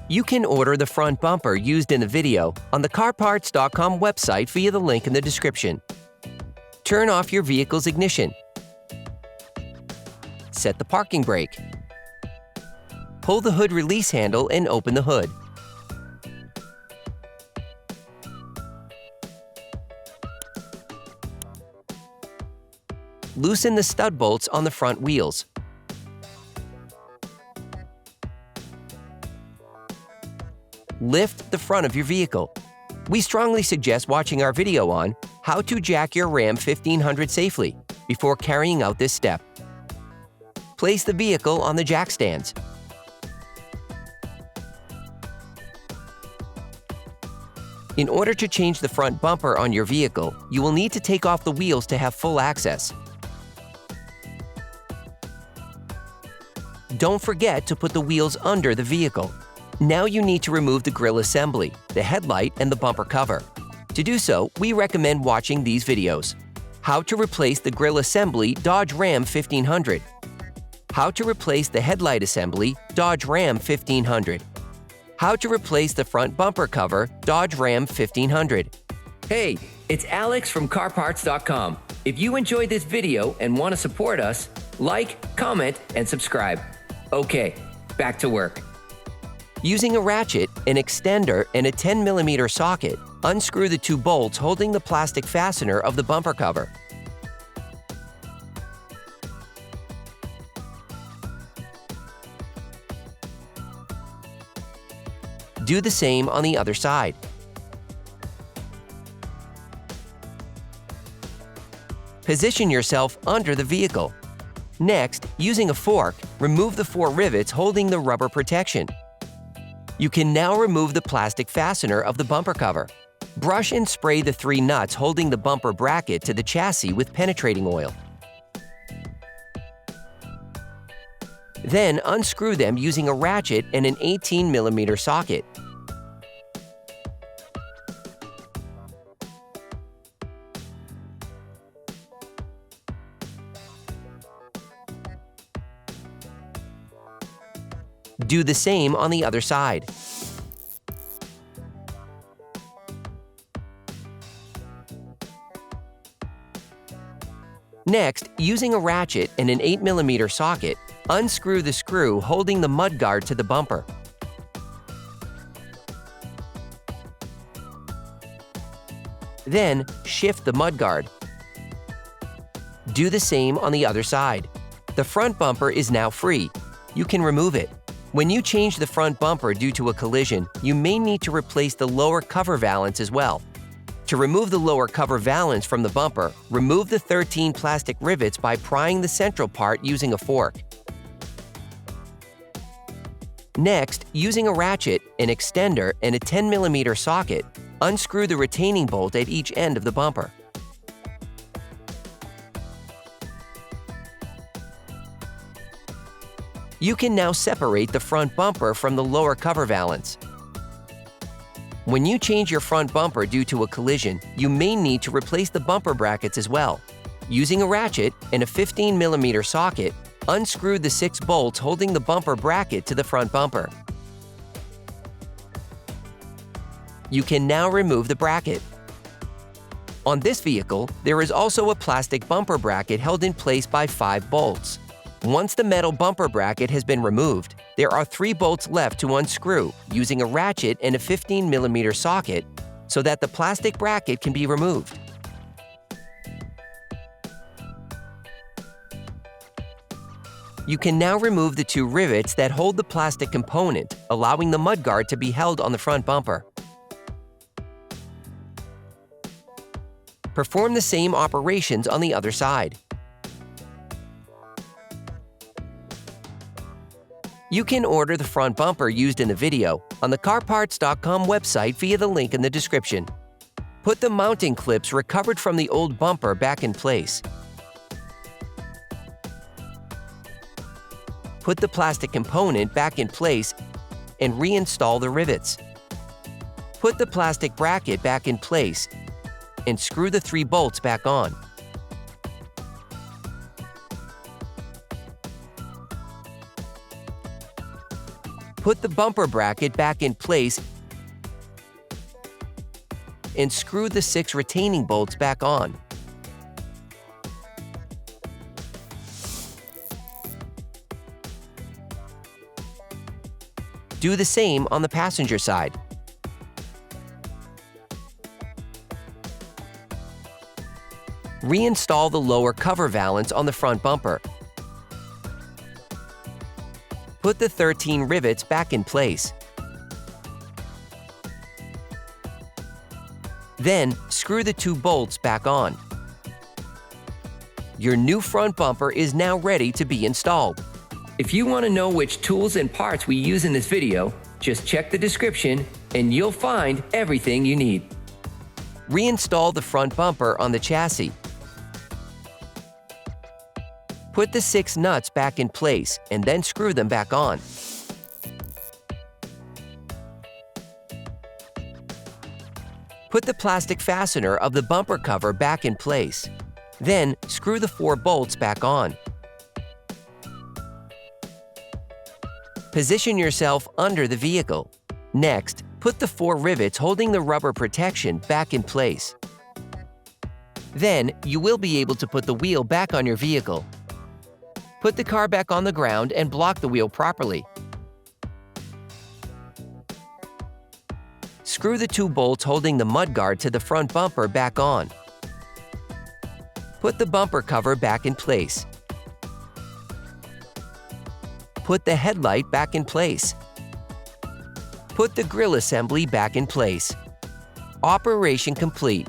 You can order the front bumper used in the video on the CarParts.com website via the link in the description. Turn off your vehicle's ignition. Set the parking brake. Pull the hood release handle and open the hood. Loosen the stud bolts on the front wheels. Lift the front of your vehicle. We strongly suggest watching our video on how to jack your Ram 1500 safely before carrying out this step. Place the vehicle on the jack stands. In order to change the front bumper on your vehicle, you will need to take off the wheels to have full access. Don't forget to put the wheels under the vehicle. Now you need to remove the grille assembly, the headlight, and the bumper cover. To do so, we recommend watching these videos. How to replace the grille assembly Dodge Ram 1500. How to replace the headlight assembly Dodge Ram 1500. How to replace the front bumper cover Dodge Ram 1500. Hey, it's Alex from CarParts.com. If you enjoyed this video and want to support us, like, comment, and subscribe. Okay, back to work. Using a ratchet, an extender, and a 10mm socket, unscrew the 2 bolts holding the plastic fastener of the bumper cover. Do the same on the other side. Position yourself under the vehicle. Next, using a fork, remove the 4 rivets holding the rubber protection. You can now remove the plastic fastener of the bumper cover. Brush and spray the 3 nuts holding the bumper bracket to the chassis with penetrating oil. Then unscrew them using a ratchet and an 18mm socket. Do the same on the other side. Next, using a ratchet and an 8mm socket, unscrew the screw holding the mudguard to the bumper. Then, shift the mudguard. Do the same on the other side. The front bumper is now free. You can remove it. When you change the front bumper due to a collision, you may need to replace the lower cover valance as well. To remove the lower cover valance from the bumper, remove the 13 plastic rivets by prying the central part using a fork. Next, using a ratchet, an extender, and a 10mm socket, unscrew the retaining bolt at each end of the bumper. You can now separate the front bumper from the lower cover valance. When you change your front bumper due to a collision, you may need to replace the bumper brackets as well. Using a ratchet and a 15mm socket, unscrew the 6 bolts holding the bumper bracket to the front bumper. You can now remove the bracket. On this vehicle, there is also a plastic bumper bracket held in place by 5 bolts. Once the metal bumper bracket has been removed, there are 3 bolts left to unscrew using a ratchet and a 15mm socket so that the plastic bracket can be removed. You can now remove the 2 rivets that hold the plastic component, allowing the mudguard to be held on the front bumper. Perform the same operations on the other side. You can order the front bumper used in the video on the CarParts.com website via the link in the description. Put the mounting clips recovered from the old bumper back in place. Put the plastic component back in place and reinstall the rivets. Put the plastic bracket back in place and screw the 3 bolts back on. Put the bumper bracket back in place and screw the 6 retaining bolts back on. Do the same on the passenger side. Reinstall the lower cover valance on the front bumper. Put the 13 rivets back in place. Then, screw the 2 bolts back on. Your new front bumper is now ready to be installed. If you want to know which tools and parts we use in this video, just check the description and you'll find everything you need. Reinstall the front bumper on the chassis. Put the 6 nuts back in place and then screw them back on. Put the plastic fastener of the bumper cover back in place. Then, screw the 4 bolts back on. Position yourself under the vehicle. Next, put the 4 rivets holding the rubber protection back in place. Then, you will be able to put the wheel back on your vehicle. Put the car back on the ground and block the wheel properly. Screw the 2 bolts holding the mudguard to the front bumper back on. Put the bumper cover back in place. Put the headlight back in place. Put the grille assembly back in place. Operation complete.